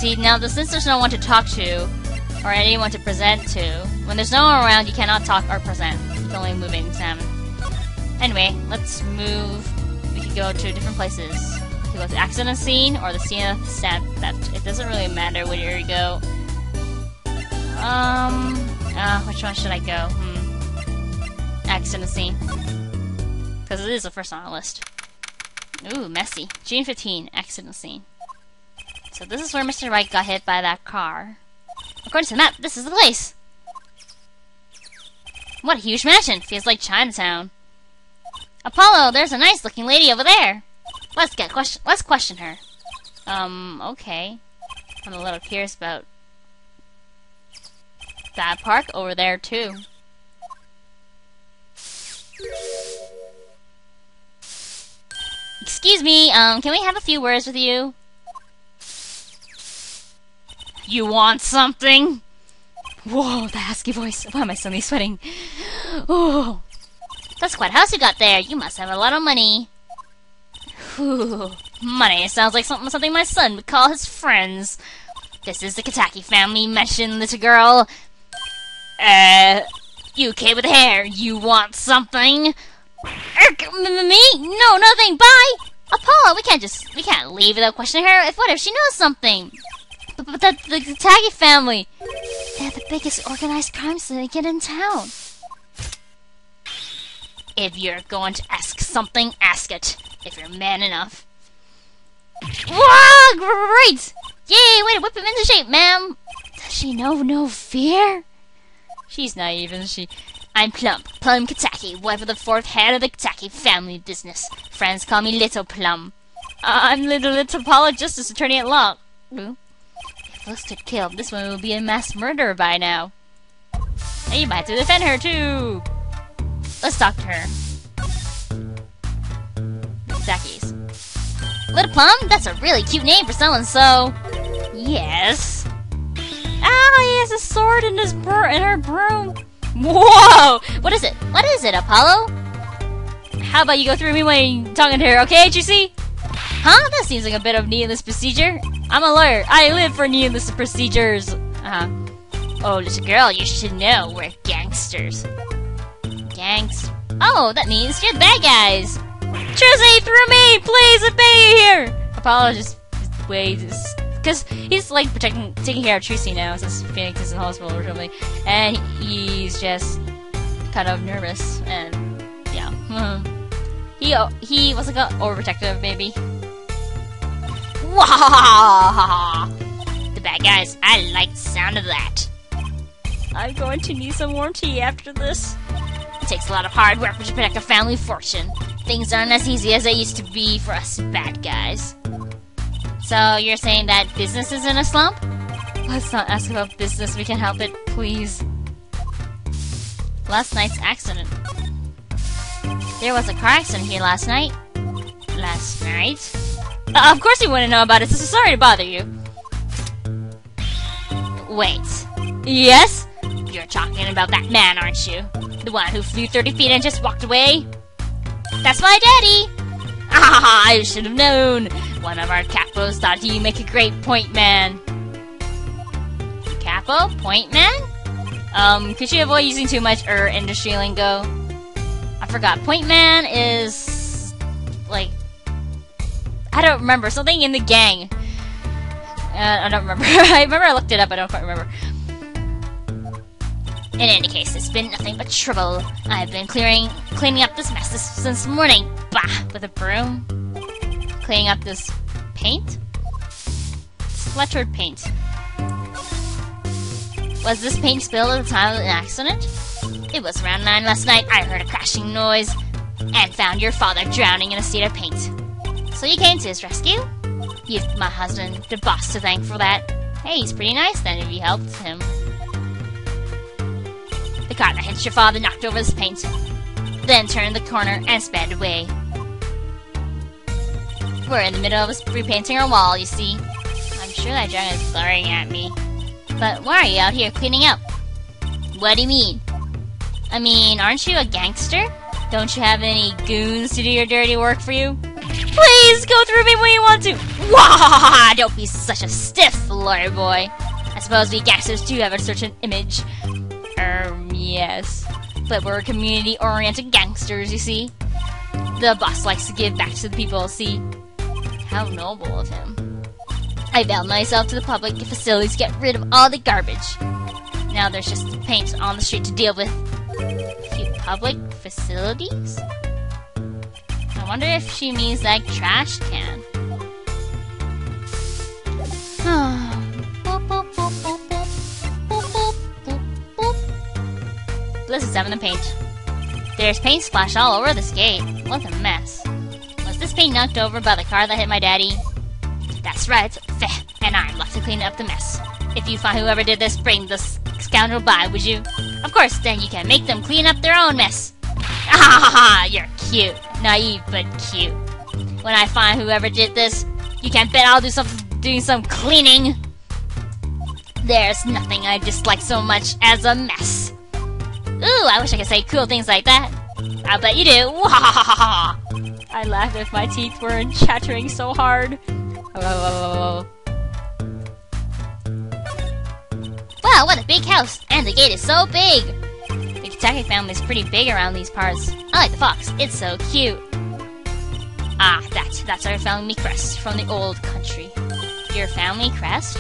See, now since there's no one to talk to, or anyone to present to, when there's no one around, you cannot talk or present. You can only move and examine. Anyway, let's move. We could go to different places. We could go to the accident scene or the scene of sand theft. It doesn't really matter where you go. Which one should I go? Accident scene. Because it is the first on the list. Ooh, messy. June 15, accident scene. So this is where Mr. Wright got hit by that car. According to the map, this is the place. What a huge mansion. Feels like Chinatown. Apollo, there's a nice-looking lady over there. Let's question her. Okay. I'm a little curious about that park over there, too. Excuse me, can we have a few words with you? You want something? Whoa, the husky voice. Why am I suddenly sweating? Oh, that's quite a house you got there. You must have a lot of money. Whew, money. It sounds like something my son would call his friends. This is the Kitaki family mansion, little girl. You okay with the hair? You want something? Me? No, nothing. Bye. Apollo, we can't leave without questioning her. What if she knows something? But the Kitaki family, they're the biggest organized crime syndicate in town. If you're going to ask something, ask it. If you're man enough. Wow, great! Yay, way to whip him into shape, ma'am! Does she know no fear? She's naive, isn't she? I'm Plum Kitaki, wife of the 4th head of the Kitaki family business. Friends call me Little Plum. I'm little Apollo, Justice Attorney at Law. If looks could kill, this one will be a mass murderer by now. And you might have to defend her, too! Let's talk to her. Kitaki's. Little Plum? That's a really cute name for someone so... Yes. Ah, he has a sword in her broom. Whoa! What is it? What is it, Apollo? How about you go through me when you're talking to her, okay, Juicy? Huh? That seems like a bit of needless procedure. I'm a lawyer. I live for needless procedures. Oh, little girl, you should know we're gangsters. Gangs? Oh, that means you're the bad guys. Juicy, through me! Please, obey here! Apollo just waits. Because he's like taking care of Tracy now since Phoenix is in the hospital or something. And he's just kind of nervous. And yeah. He was like overprotective, maybe. Wahahaha! The bad guys, I like the sound of that. I'm going to need some warm tea after this. It takes a lot of hard work to protect a family fortune. Things aren't as easy as they used to be for us bad guys. So you're saying that business is in a slump? Let's not ask about business, we can help it, please. Last night's accident. There was a car accident here last night. Last night? Of course you want to know about it, so sorry to bother you. Wait. Yes? You're talking about that man, aren't you? The one who flew 30 feet and just walked away? That's my daddy! Ah, I should have known! One of our capos thought he'd make a great point man. Capo? Point man? Could you avoid using too much industry lingo? I forgot. Point man is... like... I don't remember. Something in the gang. I don't remember. I remember I looked it up, I don't quite remember. In any case, it's been nothing but trouble. I've been cleaning up this mess since morning. Bah! With a broom. Cleaning up this paint? Splattered paint. Was this paint spilled at the time of the accident? It was around 9 last night. I heard a crashing noise and found your father drowning in a sea of paint. So you came to his rescue? You've my husband, the boss, to thank for that. Hey, he's pretty nice then if you helped him. The car that hit your father knocked over this paint, then turned the corner and sped away. We're in the middle of repainting our wall, you see. I'm sure that dragon is glaring at me. But why are you out here cleaning up? What do you mean? I mean, aren't you a gangster? Don't you have any goons to do your dirty work for you? Please Please go through me when you want to. Wah! Don't be such a stiff, lawyer boy. I suppose we gangsters do have a certain image. Yes. But we're community-oriented gangsters, you see. The boss likes to give back to the people, see. How noble of him. I availed myself to the public facilities to get rid of all the garbage. Now there's just paint on the street to deal with. A few public facilities? I wonder if she means like trash can. Bliss is having the paint. There's paint splashed all over this gate. What a mess. Was this paint knocked over by the car that hit my daddy? That's right. And I'm left to clean up the mess. If you find whoever did this, bring the scoundrel by, would you? Of course, then you can make them clean up their own mess. Ah, you're cute. Naive, but cute. When I find whoever did this, you can bet I'll doing some cleaning. There's nothing I dislike so much as a mess. Ooh, I wish I could say cool things like that. I'll bet you do. I laughed if my teeth weren't chattering so hard. Wow, what a big house! And the gate is so big! The Kitaki family is pretty big around these parts. I like the fox. It's so cute. Ah, that's our family crest from the old country. Your family crest?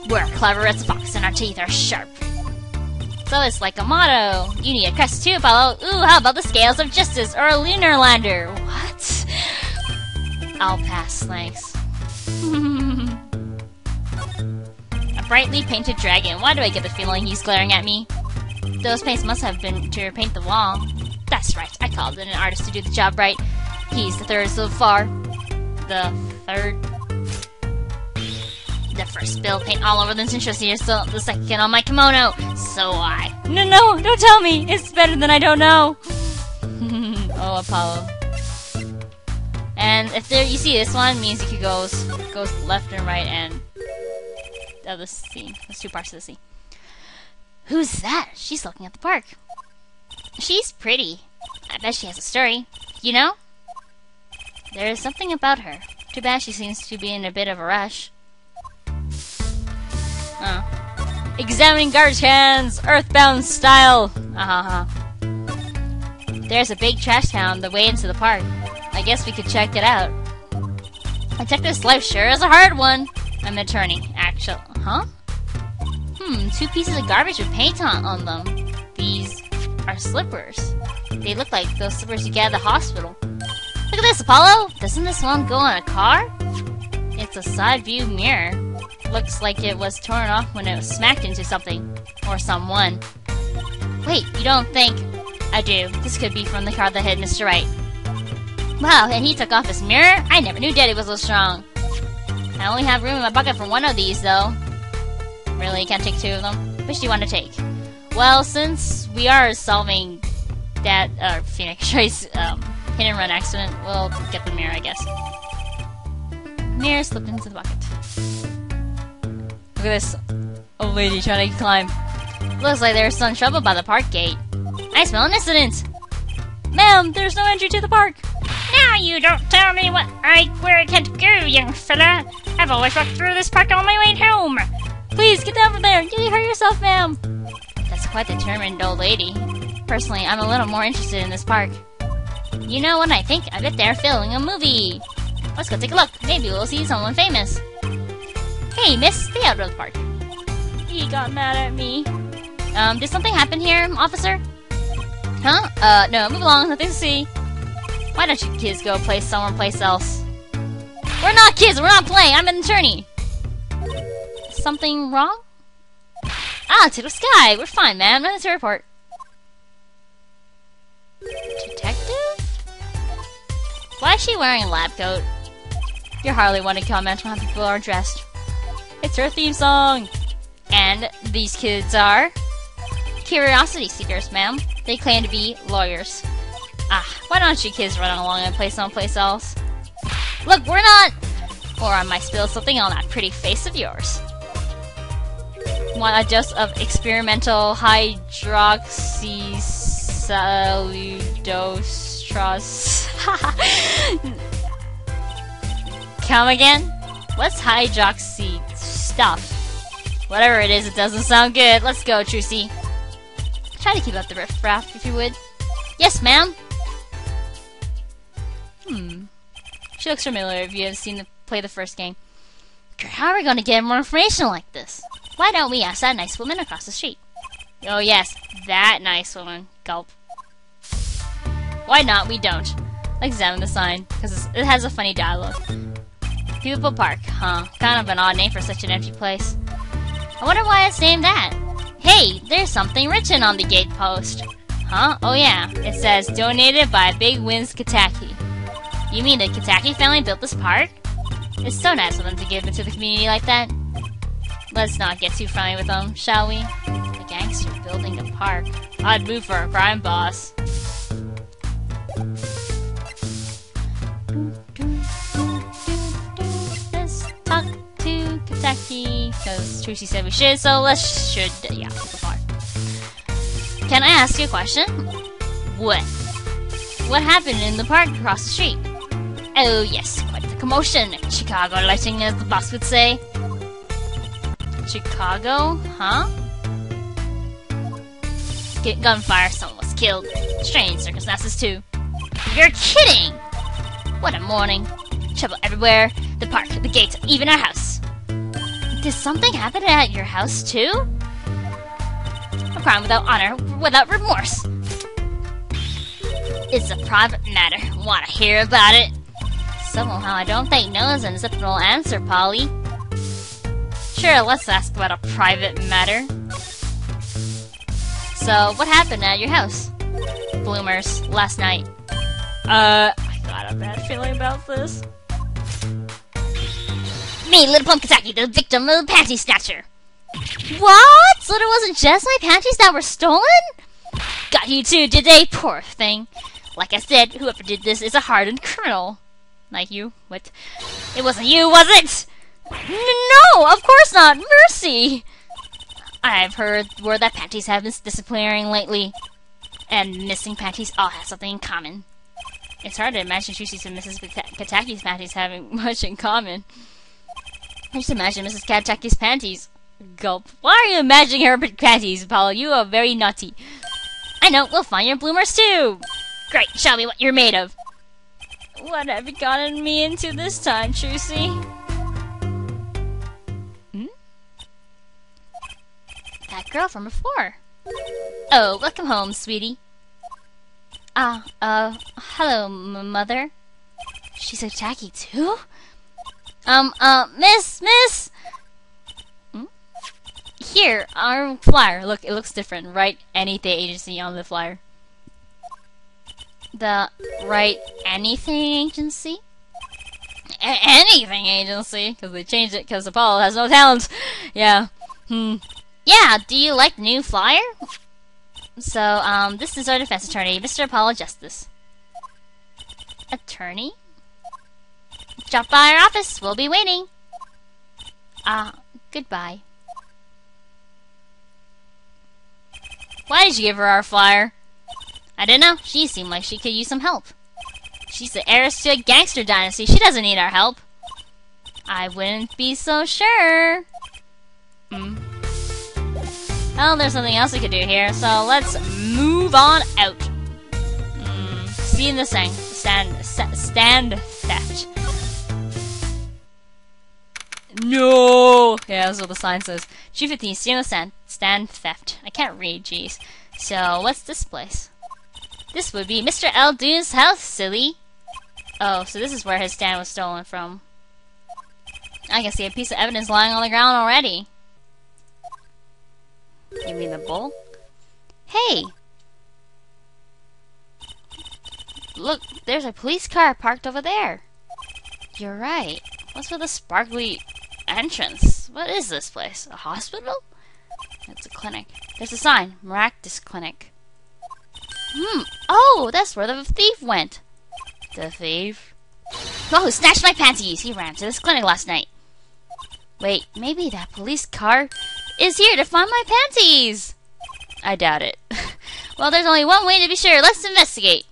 We're clever as a fox and our teeth are sharp. So it's like a motto. You need a crest too, Apollo. Ooh, how about the scales of justice or a lunar lander? What? I'll pass, thanks. A brightly painted dragon. Why do I get the feeling he's glaring at me? Those paints must have been to paint the wall. That's right. I called in an artist to do the job right. He's the third so far. The third? The first spill paint all over this interest here, so the second on my kimono. So I. No, don't tell me. It's better than I don't know. Oh, Apollo. And if there, you see this one means you could goes left and right and of the scene. There's two parts of the scene. Who's that? She's looking at the park. She's pretty. I bet she has a story. You know? There is something about her. Too bad she seems to be in a bit of a rush. Oh. Examining garbage cans! Earthbound style! There's a big trash can on the way into the park. I guess we could check it out. Detective's life sure is a hard one. I'm an attorney, actually. Huh? Two pieces of garbage with paint on them. These are slippers. They look like those slippers you get at the hospital. Look at this, Apollo! Doesn't this one go on a car? It's a side view mirror. Looks like it was torn off when it was smacked into something. Or someone. Wait, you don't think... I do. This could be from the car that hit Mr. Wright. Wow, and he took off his mirror? I never knew Daddy was so strong. I only have room in my bucket for one of these, though. Really? You can't take two of them? Which do you want to take? Well, since we are solving that, Phoenix Trace, hit and run accident, we'll get the mirror, I guess. Mirror slipped into the bucket. Look at this old lady trying to climb. Looks like there's some trouble by the park gate. I smell an incident! Ma'am, there's no entry to the park! Now you don't tell me where I can't go, young fella. I've always walked through this park on my way home. Please, get down from there! You hurt yourself, ma'am! That's quite the determined old lady. Personally, I'm a little more interested in this park. You know what I think? I bet they're filming a movie! Let's go take a look. Maybe we'll see someone famous. Hey, miss, stay out of the park. He got mad at me. Did something happen here, officer? Huh? No, move along, nothing to see. Why don't you kids go play someplace else? We're not kids, we're not playing, I'm an attorney! Something wrong? Ah, to the sky! We're fine, man, nothing to report. Detective? Why is she wearing a lab coat? You're hardly one to comment on how people are dressed. It's her theme song! And these kids are... curiosity seekers, ma'am. They claim to be lawyers. Ah, why don't you kids run along and play someplace else? Look, we're not... Or I might spill something on that pretty face of yours. Want a dose of experimental hydroxycellulose... Come again? What's hydroxy stuff? Whatever it is, it doesn't sound good. Let's go, Trucy. Try to keep up the riffraff, if you would. Yes, ma'am. She looks familiar if you have seen play the first game. How are we going to get more information like this? Why don't we ask that nice woman across the street? Oh yes, that nice woman. Gulp. Why not? We don't. Let's examine the sign, because it has a funny dialogue. People Park, huh? Kind of an odd name for such an empty place. I wonder why it's named that. Hey, there's something written on the gate post. Huh? Oh yeah, it says, donated by Big Wins Kitaki. You mean the Kitaki family built this park? It's so nice of them to give it to the community like that. Let's not get too friendly with them, shall we? The gangster building a park. Odd move for a crime boss. Let's talk to Kitaki, because Trucy said we should, so let's pick a park. Can I ask you a question? What? What happened in the park across the street? Oh yes, quite the commotion. Chicago lighting, as the boss would say. Chicago? Huh? Gunfire, someone was killed. Strange circumstances too. You're kidding! What a morning. Trouble everywhere. The park, the gates, even our house. Did something happen at your house too? A crime without honor, without remorse. It's a private matter. Wanna hear about it? Somehow I don't think no is an acceptable answer, Polly. Sure, let's ask about a private matter. So, what happened at your house? Bloomers, last night. I got a bad feeling about this. Me, Little Plum Kitaki, the victim of the panty snatcher. What? So it wasn't just my panties that were stolen? Got you too, did they? Poor thing. Like I said, whoever did this is a hardened criminal. Like you? What? It wasn't you, was it? No, of course not. Mercy. I've heard word that panties have been disappearing lately. And missing panties all have something in common. It's hard to imagine Trucy's and Mrs. Kitaki's panties having much in common. I just imagine Mrs. Kitaki's panties. Gulp. Why are you imagining her panties, Apollo? You are very naughty. I know, we'll find your bloomers too. Great, show me what you're made of. What have you gotten me into this time, Trucy? That girl from before. Oh, welcome home, sweetie. Hello, mother. She's a tacky too? Miss! Here, our flyer. Look, it looks different. Right anything agency on the flyer. The right anything agency? Anything agency? Because they changed it because Apollo has no talent. Yeah. Yeah, do you like the new flyer? So, this is our defense attorney, Mr. Apollo Justice. Attorney? Drop by our office. We'll be waiting. Goodbye. Why did you give her our flyer? I don't know. She seemed like she could use some help. She's the heiress to a gangster dynasty. She doesn't need our help. I wouldn't be so sure. Well, there's something else we could do here, so let's move on out. See you in the stand theft. No! Yeah, that's what the sign says. G15, see in the stand theft. I can't read, jeez. So, what's this place? This would be Mr. Eldune's house, silly. Oh, so this is where his stand was stolen from. I can see a piece of evidence lying on the ground already. You mean the bull? Hey! Look, there's a police car parked over there. You're right. What's with the sparkly entrance? What is this place? A hospital? It's a clinic. There's a sign. Miraculous Clinic. Oh, that's where the thief went. The thief? Oh, who snatched my panties? He ran to this clinic last night. Wait, maybe that police car is here to find my panties. I doubt it. Well, there's only one way to be sure. Let's investigate.